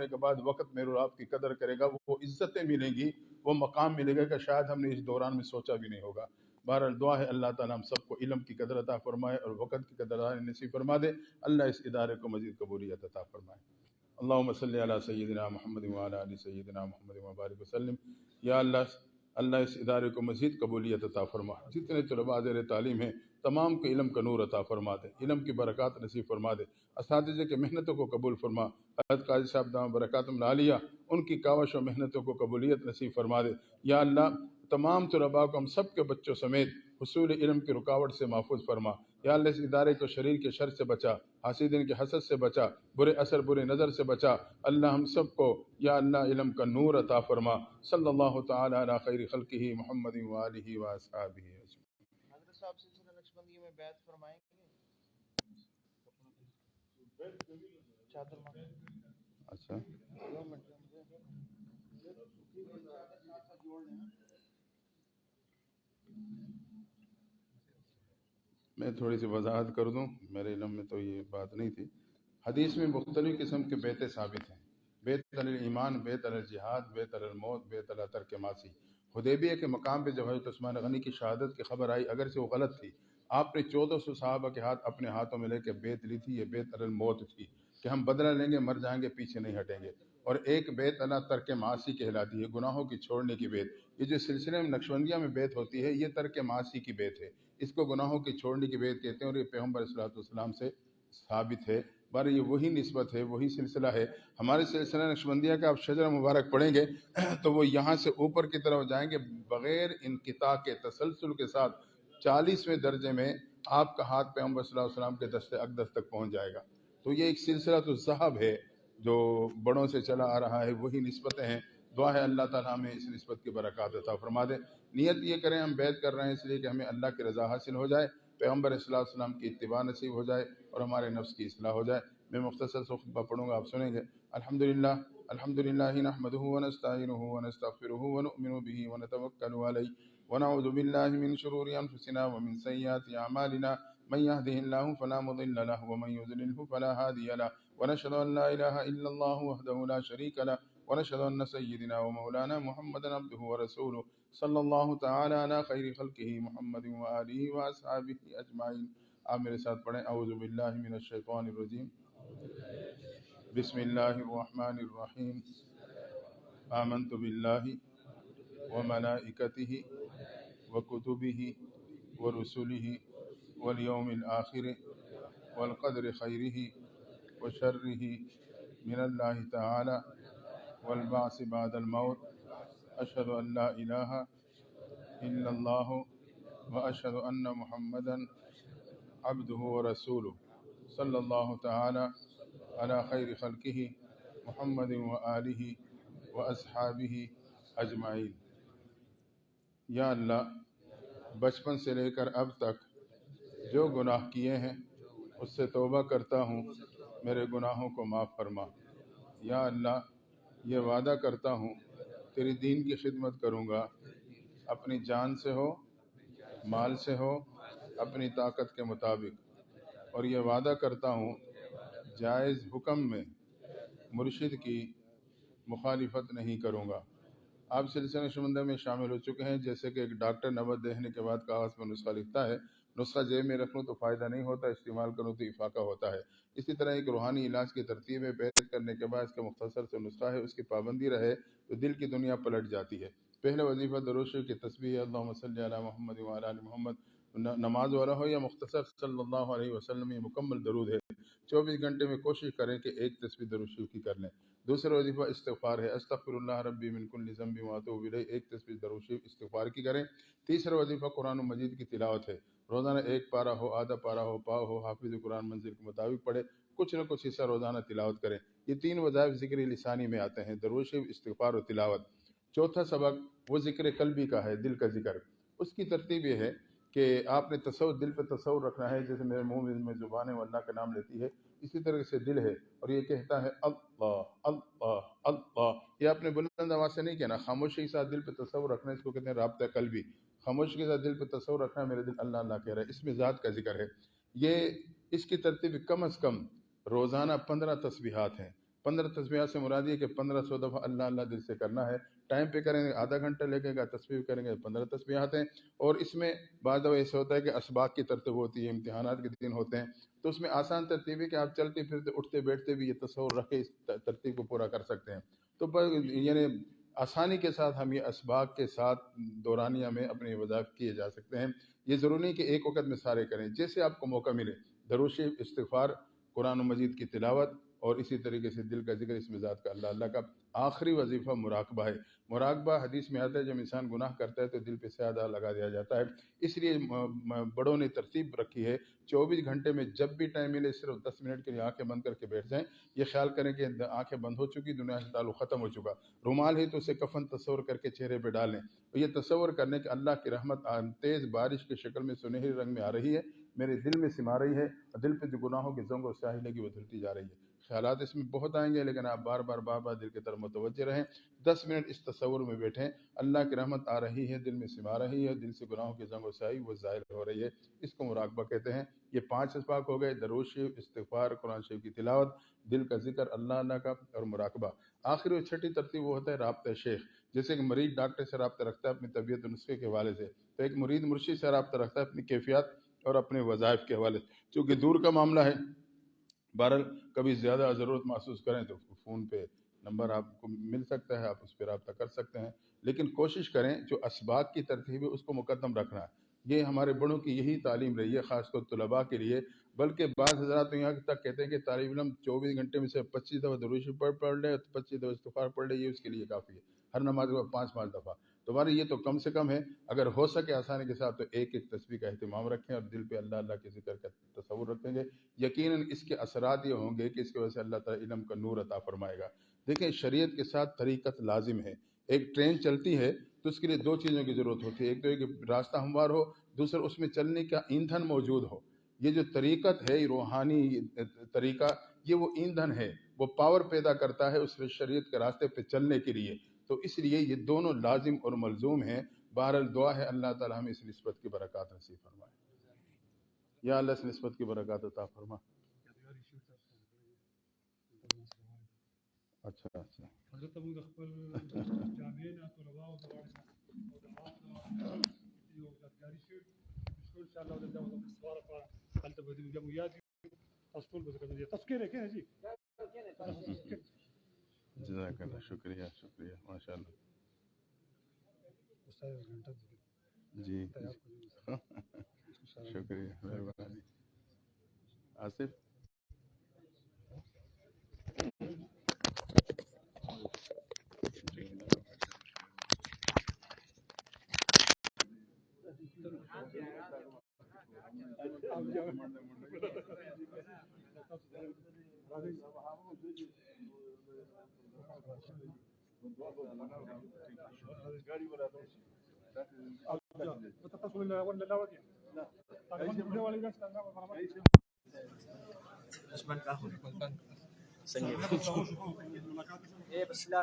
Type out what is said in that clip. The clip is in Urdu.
ہونے کے بعد وقت میرے اور آپ کی قدر کرے گا، وہ عزتیں ملیں گی، وہ مقام ملے گا کہ شاید ہم نے اس دوران میں سوچا بھی نہیں ہوگا۔ بہرحال دعا ہے اللہ تعالیٰ ہم سب کو علم کی قدر عطا فرمائے اور وقت کی قدر نصیب فرما دے۔ اللہ اس ادارے کو مزید قبولیت عطا فرمائے۔ اللہم صلی علی سیدنا محمد وعلی آل سیدنا محمد وبارک وسلم۔ یا اللہ اس ادارے کو مزید قبولیت عطا فرما، جتنے طلباء زیر تعلیم ہیں تمام کو علم کا نور عطا فرما دے، علم کی برکات نصیب فرما دے، اساتذہ کی محنتوں کو قبول فرما۔ حضرت قاضی صاحب دام برکاتہم العالیہ ان کی کاوش و محنتوں کو قبولیت نصیب فرما دے۔ یا اللہ تمام طلباء کو ہم سب کے بچوں سمیت حصول علم کی رکاوٹ سے محفوظ فرما۔ یا اللہ اس ادارے کو شریر کے شر سے بچا، حاسدین کے حسد سے بچا، برے اثر برے نظر سے بچا۔ اللہ ہم سب کو یا اللہ علم کا نور عطا فرما۔ صلی اللہ تعالی علی خیر خلقہ محمد وآلہ وصحبہ اجمعین۔ حضرت صاحب سلسلہ نقشبندی میں بیعت فرمائیں گے؟ چادر مانگیں۔ اچھا میں تھوڑی سی وضاحت کر دوں، میرے علم میں تو یہ بات نہیں تھی۔ حدیث میں مختلف قسم کے بیعتیں ثابت ہیں، بیعت علی الایمان، بیعت علی الجہاد، بیعت علی الموت، بیعت علی ترک معاصی۔ حدیبیہ کے مقام پہ جب حضرت عثمان غنی کی شہادت کی خبر آئی، اگرچہ وہ غلط تھی، آپ نے 1400 صحابہ کے ہاتھ اپنے ہاتھوں میں لے کے بیعت لی تھی۔ یہ بیعت علی الموت تھی کہ ہم بدلہ لیں گے، مر جائیں گے، پیچھے نہیں ہٹیں گے۔ اور ایک بیعت علی ترک معاصی کہلاتی ہے، گناہوں کی چھوڑنے کی بیعت۔ یہ جو سلسلے میں نقشبندیہ میں بیعت ہوتی ہے یہ ترک معاصی کی بیعت ہے، اس کو گناہوں کی چھوڑنے کی بیعت کہتے ہیں، اور یہ پیغمبر صلی اللہ علیہ وسلم سے ثابت ہے۔ بار یہ وہی نسبت ہے، وہی سلسلہ ہے۔ ہمارے سلسلہ نقشبندیہ کا آپ شجرہ مبارک پڑھیں گے تو وہ یہاں سے اوپر کی طرف جائیں گے، بغیر انقطاع کے تسلسل کے ساتھ 40ویں درجے میں آپ کا ہاتھ پیغمبر صلی اللہ علیہ وسلم کے دست اقدس تک پہنچ جائے گا۔ تو یہ ایک سلسلہ تو ذہب ہے جو بڑوں سے چلا آ رہا ہے، وہی نسبتیں ہیں۔ دعا ہے اللہ تعالیٰ ہمیں اس نسبت کی برکات عطا فرما دے۔ نیت یہ کریں ہم بیعت کر رہے ہیں اس لیے کہ ہمیں اللہ کی رضا حاصل ہو جائے، پیغمبر صلی اللہ علیہ وسلم کی اتباع نصیب ہو جائے اور ہمارے نفس کی اصلاح ہو جائے۔ میں مختصر سے خطبہ پڑھوں گا، آپ سنیں گے۔ الحمدللہ الحمدللہ نحمده ونستعینه ونستغفره ونؤمن به ونتوکل علیہ ونعوذ باللہ من شرور انفسنا ومن سیئات اعمالنا من يهده الله فلا مضل له ومن يضلله فلا هادي له ونشهد ان لا اله الا الله وحده لا شريك له ونشهد ان سيدنا ومولانا محمدا عبده ورسوله صلی اللہ تعالی علی خیر خلقہ محمد وآلہ واصحابہ اجمعین۔ آپ میرے ساتھ پڑھیں، اعوذ باللہ من الشیطان الرجیم، بسم اللہ الرحمن الرحیم، آمنت باللہ وملائکتہ وکتبہ ورسلہ والیوم الآخر والقدر خیرہ وشرہ من اللہ تعالی والبعث بعد الموت۔ اشہد ان لا الہ الا اللہ واشہد ان محمدا عبدہ ورسولہ صلی اللہ تعالی علی خیر خلقہ محمد وآلہ واصحابہ اجمعین۔ یا اللہ بچپن سے لے کر اب تک جو گناہ کیے ہیں اس سے توبہ کرتا ہوں، میرے گناہوں کو معاف فرما۔ یا اللہ یہ وعدہ کرتا ہوں تیری دین کی خدمت کروں گا، اپنی جان سے ہو، مال سے ہو، اپنی طاقت کے مطابق، اور یہ وعدہ کرتا ہوں جائز حکم میں مرشد کی مخالفت نہیں کروں گا۔ آپ سلسلہ نقشبندیہ میں شامل ہو چکے ہیں، جیسے کہ ایک ڈاکٹر نبض دیکھنے کے بعد کاغذ پر نسخہ لکھتا ہے، نسخہ جیب میں رکھ لوں تو فائدہ نہیں ہوتا، استعمال کروں تو افاقہ ہوتا ہے۔ اسی طرح ایک روحانی علاج کی ترتیب ہے، بیعت کرنے کے بعد اس کا مختصر سے نسخہ ہے، اس کی پابندی رہے تو دل کی دنیا پلٹ جاتی ہے۔ پہلا وظیفہ درود شریف کی تسبیح ہے، اللہم صلی علی محمد وعلی آل محمد، نماز والا ہو یا مختصر صلی اللہ علیہ وسلم، یہ مکمل درود ہے۔ 24 گھنٹے میں کوشش کریں کہ ایک تسبیح درود شریف کی کر لیں۔ دوسرا وظیفہ استغفار ہے، استغفر اللہ ربی من کل ذنب واتوب الیہ، ایک تسبیح درود شریف استغفار کی کریں۔ تیسرا وظیفہ قرآن مجید کی تلاوت ہے، روزانہ ایک پارہ ہو، آدھا پارہ ہو، پاؤ ہو، حافظ قرآن منزل کے مطابق پڑھے، کچھ نہ کچھ حصہ روزانہ تلاوت کریں۔ یہ تین وظائف ذکر لسانی میں آتے ہیں، درود شریف، استغفار اور تلاوت۔ چوتھا سبق وہ ذکر قلبی کا ہے، دل کا ذکر۔ اس کی ترتیب یہ ہے کہ آپ نے تصور، دل پہ تصور رکھنا ہے، جیسے میرے منہ میں زبان ہے وہ اللہ کا نام لیتی ہے، اسی طرح سے دل ہے اور یہ کہتا ہے اللہ اللہ اللہ۔ یہ آپ نے بلند آواز سے نہیں کہنا، خاموشی کے ساتھ دل پہ تصور رکھنا ہے، اس کو کہتے ہیں رابطہ قلبی۔ خاموشی کے ساتھ دل پہ تصور رکھنا ہے، میرے دل اللہ اللہ کہہ رہا ہے، اس میں ذات کا ذکر ہے۔ یہ اس کی ترتیب کم از کم روزانہ 15 تسبیحات ہیں، 15 تسبیحات سے مراد یہ کہ 1500 دفعہ اللہ اللہ دل سے کرنا ہے. ٹائم پہ کریں گے آدھا گھنٹہ لگے گا, تسبیح کریں گے 15 تسبیحات ہیں. اور اس میں بعض دفعہ ایسا ہوتا ہے کہ اسباق کی ترتیب ہوتی ہے, امتحانات کے دن ہوتے ہیں, تو اس میں آسان ترتیب ہے کہ آپ چلتے پھرتے اٹھتے بیٹھتے بھی یہ تصور رکھ کے اس ترتیب کو پورا کر سکتے ہیں. تو یعنی آسانی کے ساتھ ہم یہ اسباق کے ساتھ دورانیہ میں اپنے وظائف کیے جا سکتے ہیں. یہ ضروری نہیں کہ ایک وقت میں سارے کریں, جیسے آپ کو موقع ملے. درود شریف, استغفار, قرآن مجید کی تلاوت, اور اسی طریقے سے دل کا ذکر, اس مزاج کا اللہ اللہ کا. آخری وظیفہ مراقبہ ہے. مراقبہ حدیث میں آتا ہے جب انسان گناہ کرتا ہے تو دل پہ سیادہ لگا دیا جاتا ہے. اس لیے بڑوں نے ترتیب رکھی ہے 24 گھنٹے میں جب بھی ٹائم ملے صرف 10 منٹ کے لیے آنکھیں بند کر کے بیٹھ جائیں. یہ خیال کریں کہ آنکھیں بند ہو چکی, دنیا سے تعلق ختم ہو چکا. رومال ہے تو اسے کفن تصور کر کے چہرے پہ ڈالیں. یہ تصور کرنے کہ اللہ کی رحمت تیز بارش کی شکل میں سنہری رنگ میں آ رہی ہے, میرے دل میں سما رہی ہے, اور دل پہ جو گناہوں کی زنگ و سیاہی لگی وہ دھلتی جا رہی ہے. خیالات اس میں بہت آئیں گے, لیکن آپ بار بار دل کی طرف متوجہ رہیں. 10 منٹ اس تصور میں بیٹھیں, اللہ کی رحمت آ رہی ہے, دل میں سما رہی ہے, دل سے گناہوں کی زنگ و سیاہی وہ ظاہر ہو رہی ہے. اس کو مراقبہ کہتے ہیں. یہ 5 اسباق ہو گئے: درود شریف, استغفار, قرآن شریف کی تلاوت, دل کا ذکر اللہ اللہ کا, اور مراقبہ. آخری اور چھٹی ترتیب وہ ہوتا ہے رابطہ شیخ. جیسے کہ مریض ڈاکٹر سے رابطہ رکھتا ہے اپنی طبیعت و نسخے کے حوالے سے, تو ایک مرید مرشد سے رابطہ رکھتا ہے اپنی کیفیات اور اپنے وظائف کے حوالے سے. چونکہ دور کا معاملہ ہے, بہرحال کبھی زیادہ ضرورت محسوس کریں تو فون پہ نمبر آپ کو مل سکتا ہے, آپ اس پہ رابطہ کر سکتے ہیں. لیکن کوشش کریں جو اسباق کی ترتیب ہے اس کو مقدم رکھنا ہے. یہ ہمارے بڑوں کی یہی تعلیم رہی ہے, خاص طور طلباء کے لیے. بلکہ بعض حضرات تو یہاں تک کہتے ہیں کہ طالب علم 24 گھنٹے میں سے 25 دفعہ درود شریف پڑھ لے, 25 دفعہ استغفار پڑھ لے, یہ اس کے لیے کافی ہے. ہر نماز کے بعد 5 دفعہ. تمہارے یہ تو کم سے کم ہے. اگر ہو سکے آسانی کے ساتھ تو ایک ایک تسبیح کا اہتمام رکھیں, اور دل پہ اللہ اللہ کے ذکر کا تصور رکھیں گے. یقیناً اس کے اثرات یہ ہوں گے کہ اس کی وجہ سے اللہ تعالیٰ علم کا نور عطا فرمائے گا. دیکھیں, شریعت کے ساتھ طریقت لازم ہے. ایک ٹرین چلتی ہے تو اس کے لیے 2 چیزوں کی ضرورت ہوتی ہے. ایک تو یہ کہ راستہ ہموار ہو, دوسرا اس میں چلنے کا ایندھن موجود ہو. یہ جو طریقت ہے, روحانی طریقہ, یہ وہ ایندھن ہے, وہ پاور پیدا کرتا ہے اس شریعت کے راستے پہ چلنے کے لیے. تو اس لیے یہ دونوں لازم اور ملزوم ہیں. بہرحال دعا ہے اللہ تعالیٰ ہمیں اس نسبت کی برکات نصیب فرمائے. یا اللہ اس نسبت کی برکات عطا فرما. اچھا اچھا حضرت ابو خپل جامعنا طلباء او دعوات یو افغاني شي ان شاء الله د دعوت استواره په حالت به دې جمع یاد اصول به کنه تذکرہ کہنا جی جزاک اللہ, شکریہ شکریہ, ماشاء اللہ. جی شکریہ, مہربانی. آصف عثمان کا سنگے بس لا